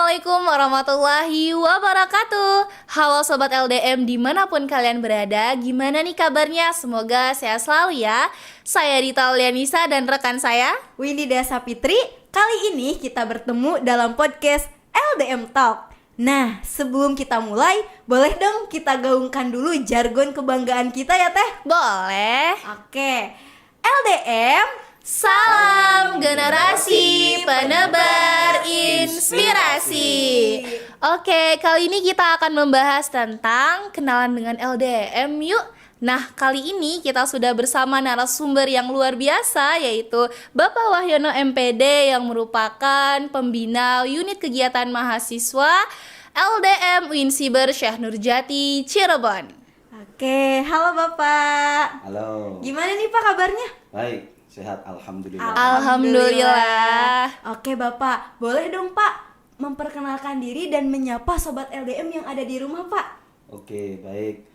Assalamualaikum warahmatullahi wabarakatuh. Halo Sobat LDM dimanapun kalian berada. Gimana nih kabarnya? Semoga sehat selalu ya. Saya Dita Lianisa dan rekan saya Winida Sapitri. Kali ini kita bertemu dalam podcast LDM Talk. Nah, sebelum kita mulai, boleh dong kita gaungkan dulu jargon kebanggaan kita ya Teh? boleh. Oke, LDM. Salam generasi penebar inspirasi. Oke, kali ini kita akan membahas tentang kenalan dengan LDM yuk. Nah, kali ini kita sudah bersama narasumber yang luar biasa, yaitu Bapak Wahyono MPD yang merupakan pembina unit kegiatan mahasiswa LDM Winsiber Syekh Nurjati Cirebon. Oke, halo Bapak. Halo. Gimana nih Pak kabarnya? Baik, sehat alhamdulillah. Alhamdulillah. Oke Bapak, boleh dong Pak memperkenalkan diri dan menyapa Sobat LDM yang ada di rumah Pak? Oke, baik.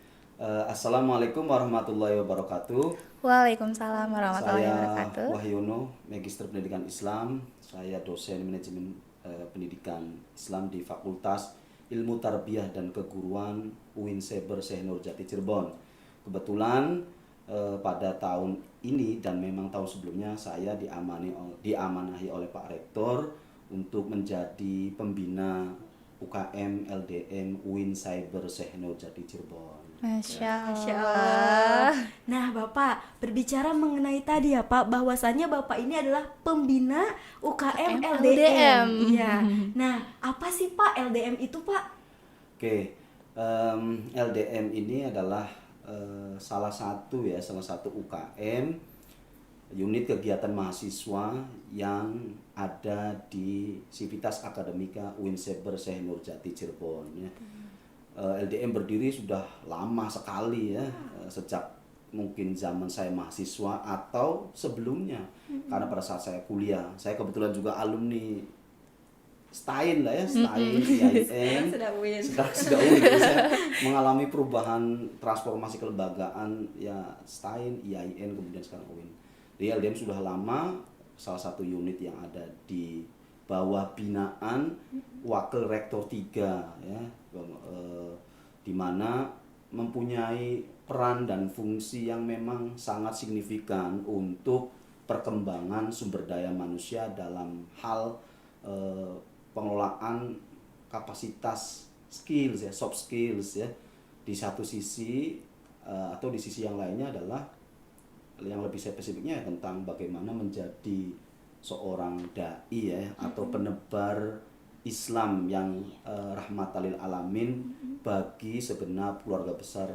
Assalamualaikum warahmatullahi wabarakatuh. Waalaikumsalam warahmatullahi Saya wabarakatuh. Wahyono, Magister Pendidikan Islam. Saya dosen manajemen pendidikan Islam di Fakultas Ilmu Tarbiyah dan Keguruan Winsiber Syekh Nurjati Cirebon. Kebetulan pada tahun ini dan memang tahun sebelumnya saya diamanahi oleh Pak Rektor untuk menjadi pembina UKM LDM Winsiber Syekh Nurjati Cirebon. Masya Masya Allah. Allah. Nah Bapak, berbicara mengenai tadi ya Pak, bahwasannya Bapak ini adalah pembina UKM LDM. Iya. Nah, apa sih Pak LDM itu Pak? Oke, LDM ini adalah salah satu UKM unit kegiatan mahasiswa yang ada di Sivitas Akademika Winsiber Syekh Nurjati Cirebon ya. LDM berdiri sudah lama sekali ya, sejak mungkin zaman saya mahasiswa atau sebelumnya. Karena pada saat saya kuliah, saya kebetulan juga alumni STAIN lah ya, STAIN, IAIN. Sudah UIN. Saya mengalami perubahan transformasi kelembagaan ya, STAIN, IAIN, kemudian sekarang UIN. Jadi LDM sudah lama, salah satu unit yang ada di bawah binaan Wakil Rektor 3 ya, di mana mempunyai peran dan fungsi yang memang sangat signifikan untuk perkembangan sumber daya manusia dalam hal pengelolaan kapasitas skills ya, soft skills ya. Di satu sisi atau di sisi yang lainnya adalah yang lebih spesifiknya tentang bagaimana menjadi seorang dai ya, atau penebar Islam yang rahmatan lil alamin bagi segenap keluarga besar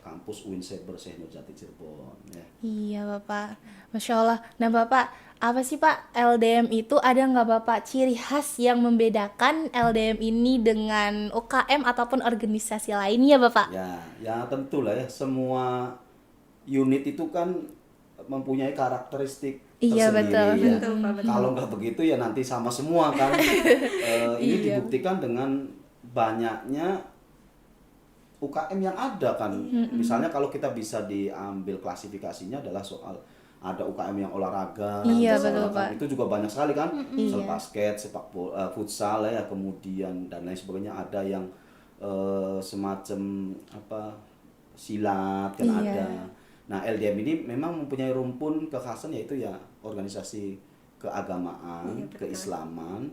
kampus Winsiber Syekh Nurjati Cirebon ya. Iya Bapak, Masya Allah. Nah Bapak, apa sih Pak LDM itu? Ada nggak Bapak ciri khas yang membedakan LDM ini dengan UKM ataupun organisasi lainnya Bapak? Ya tentulah ya, semua unit itu kan mempunyai karakteristik Iya, tersendiri betul. ya. Betul, Pak, betul. Kalau nggak begitu ya nanti sama semua kan. Ini Iya. dibuktikan dengan banyaknya UKM yang ada kan. Misalnya kalau kita bisa diambil klasifikasinya adalah soal ada UKM yang olahraga, Iya, misalnya betul, kan. Pak. Itu juga banyak sekali kan. Iya. Basket, sepak bola, futsal ya, kemudian dan lain sebagainya. Ada yang semacam apa, silat kan Iya. ada. Nah, LDM ini memang mempunyai rumpun kekhasan, yaitu ya organisasi keagamaan, Iya, betul. keislaman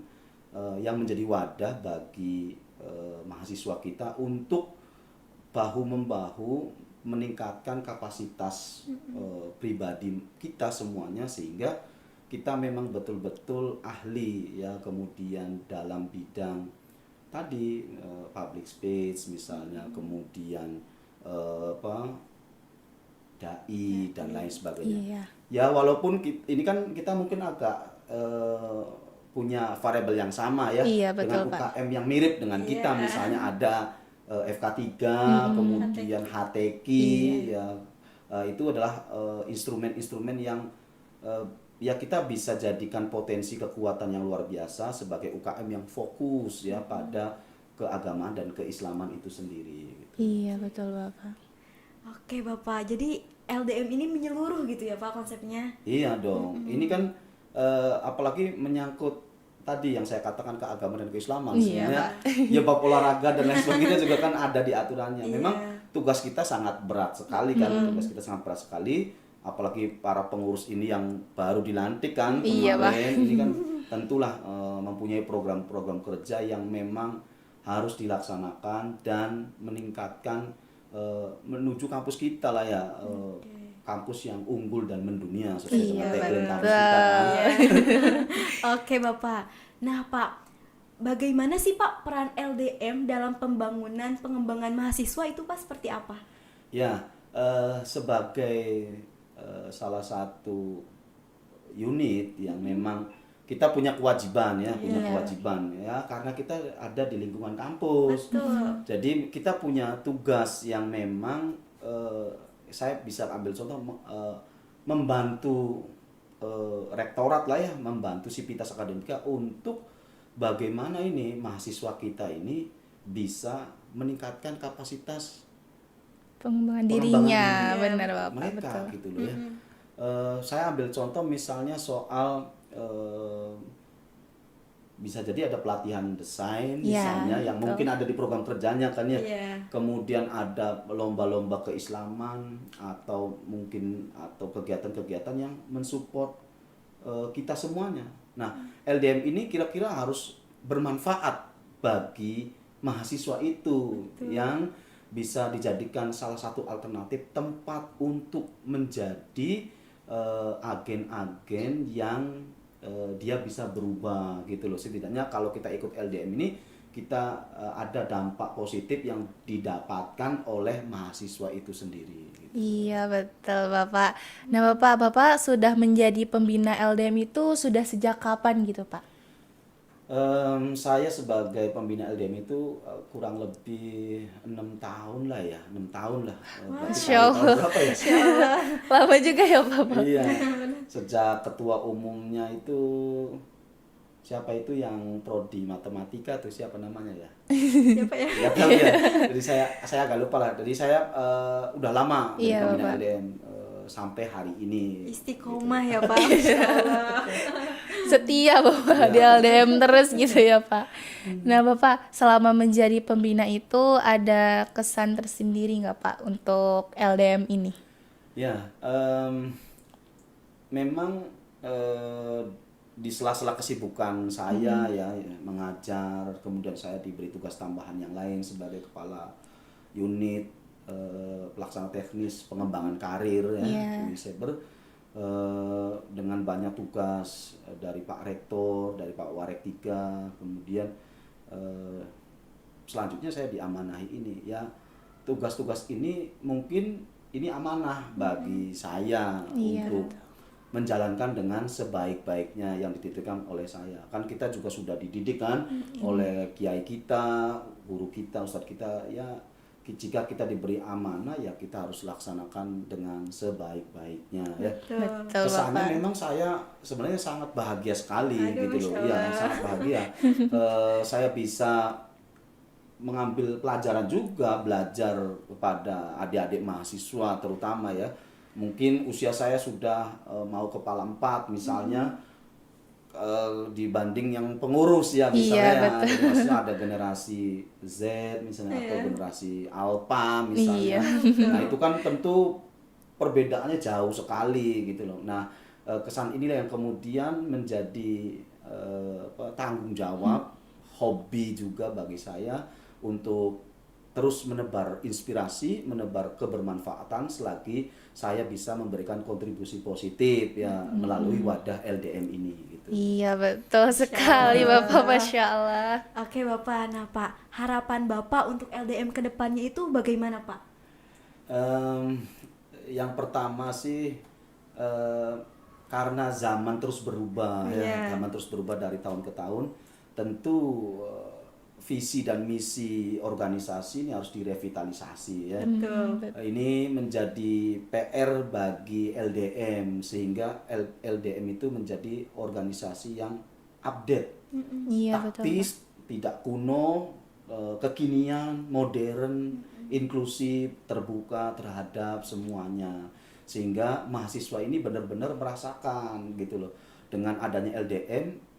yang menjadi wadah bagi mahasiswa kita untuk bahu membahu meningkatkan kapasitas pribadi kita semuanya, sehingga kita memang betul-betul ahli ya, kemudian dalam bidang tadi public speech misalnya, kemudian dai dan lain sebagainya. Iya. Ya walaupun ini kan kita mungkin agak punya variabel yang sama ya, Iya, betul, dengan Pak. UKM yang mirip dengan kita, Iya. misalnya ada FK3, kemudian HTQ Iya. ya, itu adalah instrumen-instrumen yang ya kita bisa jadikan potensi kekuatan yang luar biasa sebagai UKM yang fokus ya pada keagamaan dan keislaman itu sendiri gitu. Iya betul Bapak. Oke Bapak, jadi LDM ini menyeluruh gitu ya Pak konsepnya? Iya dong. Ini kan apalagi menyangkut tadi yang saya katakan keagamaan dan keislaman, Iya, sebenarnya ya bab olahraga dan lain sebagainya juga kan ada di aturannya. Memang tugas kita sangat berat sekali kan, tugas kita sangat berat sekali, apalagi para pengurus ini yang baru dilantik kan Iya, Pak. kemarin, ini kan tentulah mempunyai program-program kerja yang memang harus dilaksanakan dan meningkatkan menuju kampus kita lah ya, kampus yang unggul dan mendunia sesuai dengan tagline kampus kita kan. Oke Bapak. Nah Pak, bagaimana sih Pak peran LDM dalam pembangunan pengembangan mahasiswa itu Pak seperti apa? Ya, sebagai salah satu unit yang memang kita punya kewajiban ya, karena kita ada di lingkungan kampus. Betul. Jadi kita punya tugas yang memang saya bisa ambil contoh membantu rektorat lah ya, membantu Sivitas Akademika untuk bagaimana ini mahasiswa kita ini bisa meningkatkan kapasitas Pengembangan pengembangan dirinya, diri benar Bapak, mereka betul. gitu loh ya. Saya ambil contoh misalnya soal bisa jadi ada pelatihan desain misalnya yang betul. mungkin ada di program kerjanya kan ya. Iya. Kemudian ada lomba-lomba keislaman atau mungkin atau kegiatan-kegiatan yang mensupport kita semuanya. Nah, LDM ini kira-kira harus bermanfaat bagi mahasiswa itu yang bisa dijadikan salah satu alternatif tempat untuk menjadi agen-agen yang dia bisa berubah gitu loh. Setidaknya kalau kita ikut LDM ini kita ada dampak positif yang didapatkan oleh mahasiswa itu sendiri gitu. Iya, betul Bapak. Nah Bapak sudah menjadi pembina LDM itu sudah sejak kapan gitu Pak? Saya sebagai pembina LDM itu kurang lebih 6 tahun lah ya, 6 tahun lah. Berarti Masya tahun Allah. berapa ya? Lama juga ya Bapak? Iya, sejak ketua umumnya itu siapa itu yang prodi matematika tuh siapa namanya ya? Siapa ya? Nggak tahu ya. Jadi saya agak lupa lah. Jadi saya udah lama jadi Iya, pembina Bapak. LDM sampai hari ini. Istiqomah ya Pak. Masya Allah. Setia Bapak di LDM terus gitu ya Pak. Nah Bapak, selama menjadi pembina itu ada kesan tersendiri nggak Pak untuk LDM ini? Ya, memang di sela-sela kesibukan saya ya mengajar, kemudian saya diberi tugas tambahan yang lain sebagai kepala unit pelaksana teknis pengembangan karir ya Uniseber, dengan banyak tugas dari Pak Rektor, dari Pak Warek 3, kemudian selanjutnya saya diamanahi ini ya, tugas-tugas ini mungkin ini amanah bagi saya untuk menjalankan dengan sebaik-baiknya yang dititipkan oleh saya. Kan kita juga sudah dididik kan oleh kiai kita, guru kita, ustadz kita ya, jika kita diberi amanah ya kita harus laksanakan dengan sebaik-baiknya ya. Betul Kesannya Bapak. memang saya sebenarnya sangat bahagia sekali. Aduh, gitu loh. Masya Iya, Allah. sangat bahagia. Saya bisa mengambil pelajaran juga, belajar kepada adik-adik mahasiswa terutama ya. Mungkin usia saya sudah mau kepala 4 misalnya, dibanding yang pengurus ya misalnya. betul. Jadi maksudnya ada generasi Z misalnya atau generasi Alpha misalnya. Nah itu kan tentu perbedaannya jauh sekali gitu loh. Nah kesan inilah yang kemudian menjadi tanggung jawab, hobi juga bagi saya untuk terus menebar inspirasi, menebar kebermanfaatan selagi saya bisa memberikan kontribusi positif ya melalui wadah LDM ini gitu. Iya betul sekali Bapak, Masya Allah. Oke Bapak, nah Pak, harapan Bapak untuk LDM ke depannya itu bagaimana Pak? Yang pertama sih karena zaman terus berubah ya, zaman terus berubah dari tahun ke tahun, tentu visi dan misi organisasi ini harus direvitalisasi ya. Ini menjadi PR bagi LDM sehingga LDM itu menjadi organisasi yang update, Iya betul. taktis, tidak kuno, kekinian, modern, inklusif, terbuka terhadap semuanya. Sehingga mahasiswa ini benar-benar merasakan gitu loh. Dengan adanya LDM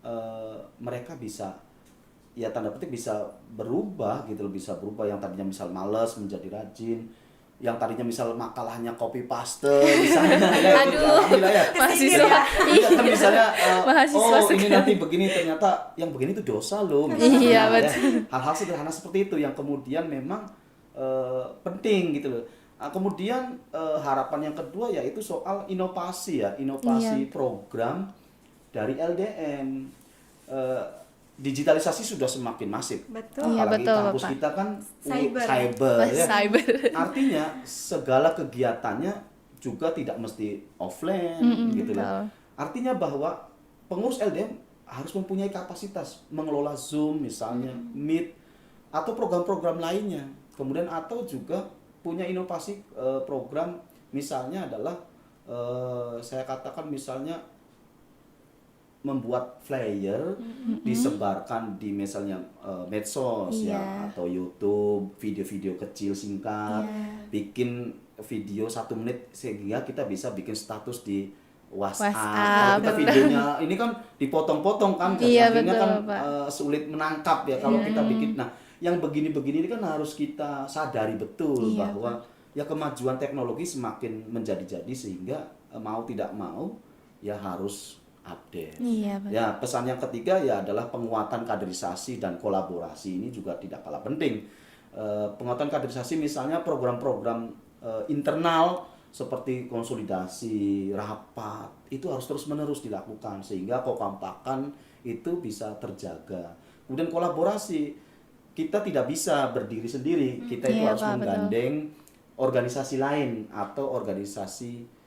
mereka bisa ya tanda petik bisa berubah gitu loh, bisa berubah yang tadinya misal malas menjadi rajin, yang tadinya misal makalahnya copy paste misalnya ya, itu Aduh, alhamdulillah ya. mahasiswa. Iya, kan misalnya Mahasiswa oh ini sekali. nanti begini, ternyata yang begini itu dosa loh Iya, misalnya, ya. betul. Hal-hal sederhana seperti itu yang kemudian memang penting gitu loh. Nah, kemudian harapan yang kedua yaitu soal inovasi ya, inovasi program dari LDM. Digitalisasi sudah semakin masif. Betul. Iya, Apalagi betul, kampus Bapak. kita kan Cyber. cyber ya. Cyber. Artinya segala kegiatannya juga tidak mesti offline gitu betul. loh. Artinya bahwa pengurus LDM harus mempunyai kapasitas mengelola Zoom misalnya, Meet atau program-program lainnya. Kemudian atau juga punya inovasi program misalnya adalah saya katakan misalnya membuat flyer disebarkan di misalnya medsos ya atau YouTube, video-video kecil singkat, bikin video 1 menit sehingga kita bisa bikin status di WhatsApp. Kalau kita videonya ini kan dipotong-potong kan, Iya, akhirnya betul, kan Pak. sulit menangkap ya kalau kita bikin. Nah, yang begini-begini ini kan harus kita sadari betul bahwa ya kemajuan teknologi semakin menjadi-jadi sehingga mau tidak mau ya harus update. Iya, betul. Ya, pesan yang ketiga ya adalah penguatan kaderisasi dan kolaborasi ini juga tidak kalah penting. Penguatan kaderisasi misalnya program-program internal seperti konsolidasi, rapat, itu harus terus-menerus dilakukan sehingga kekompakan itu bisa terjaga. Kemudian kolaborasi, kita tidak bisa berdiri sendiri, kita itu Iya, harus Pak, menggandeng organisasi lain atau organisasi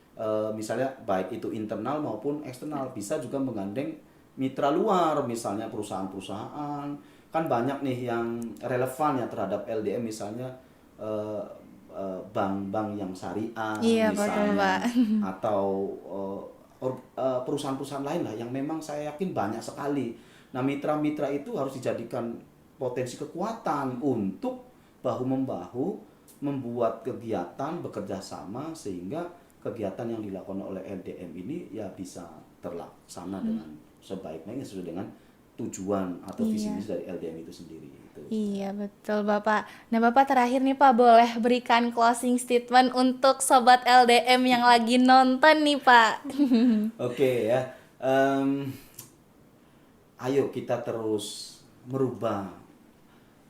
misalnya baik itu internal maupun eksternal, bisa juga menggandeng mitra luar misalnya perusahaan-perusahaan, kan banyak nih yang relevan ya terhadap LDM misalnya bank-bank yang syariah Iya, misalnya betul, Pak. atau perusahaan-perusahaan lain lah yang memang saya yakin banyak sekali. Nah, mitra-mitra itu harus dijadikan potensi kekuatan untuk bahu-membahu membuat kegiatan bekerja sama sehingga kegiatan yang dilakukan oleh LDM ini ya bisa terlaksana dengan sebaik-baiknya sesuai dengan tujuan atau visi misi dari LDM itu sendiri. Itu. Iya, betul, Bapak. Nah, Bapak terakhir nih, Pak, boleh berikan closing statement untuk sobat LDM yang lagi nonton nih, Pak. Oke ya. Ayo kita terus merubah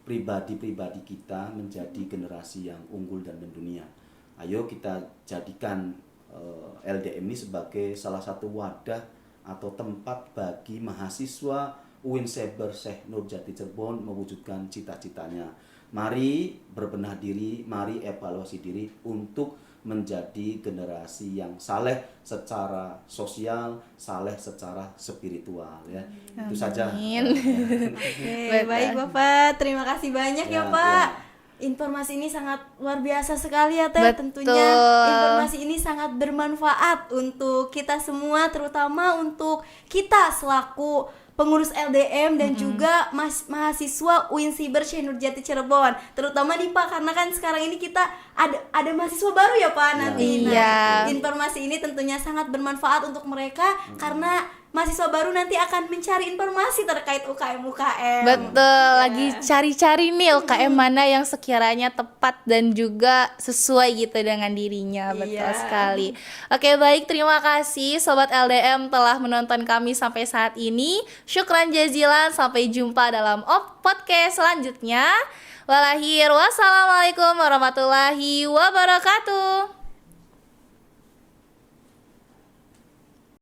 pribadi-pribadi kita menjadi generasi yang unggul dan mendunia. Ayo kita jadikan LDM ini sebagai salah satu wadah atau tempat bagi mahasiswa UIN Saber Syekh Nurjati Cirebon mewujudkan cita-citanya. Mari berbenah diri, mari evaluasi diri untuk menjadi generasi yang saleh secara sosial, saleh secara spiritual ya. Itu saja. Amin. Oke, baik Bapak, terima kasih banyak ya, Ya, Pak. Informasi ini sangat luar biasa sekali ya Teh. Betul. Tentunya informasi ini sangat bermanfaat untuk kita semua, terutama untuk kita selaku pengurus LDM dan juga mahasiswa UIN Siber Syekh Nurjati Cirebon. Terutama nih Pak, karena kan sekarang ini kita ada mahasiswa baru ya Pak nanti. Nah, Iya. informasi ini tentunya sangat bermanfaat untuk mereka karena mahasiswa baru nanti akan mencari informasi terkait UKM. Betul, lagi cari-cari nih UKM mana yang sekiranya tepat dan juga sesuai gitu dengan dirinya. Betul Iya. sekali. Oke, baik, terima kasih Sobat LDM telah menonton kami sampai saat ini. Syukran jazilan, sampai jumpa dalam podcast selanjutnya. Wassalamualaikum warahmatullahi wabarakatuh.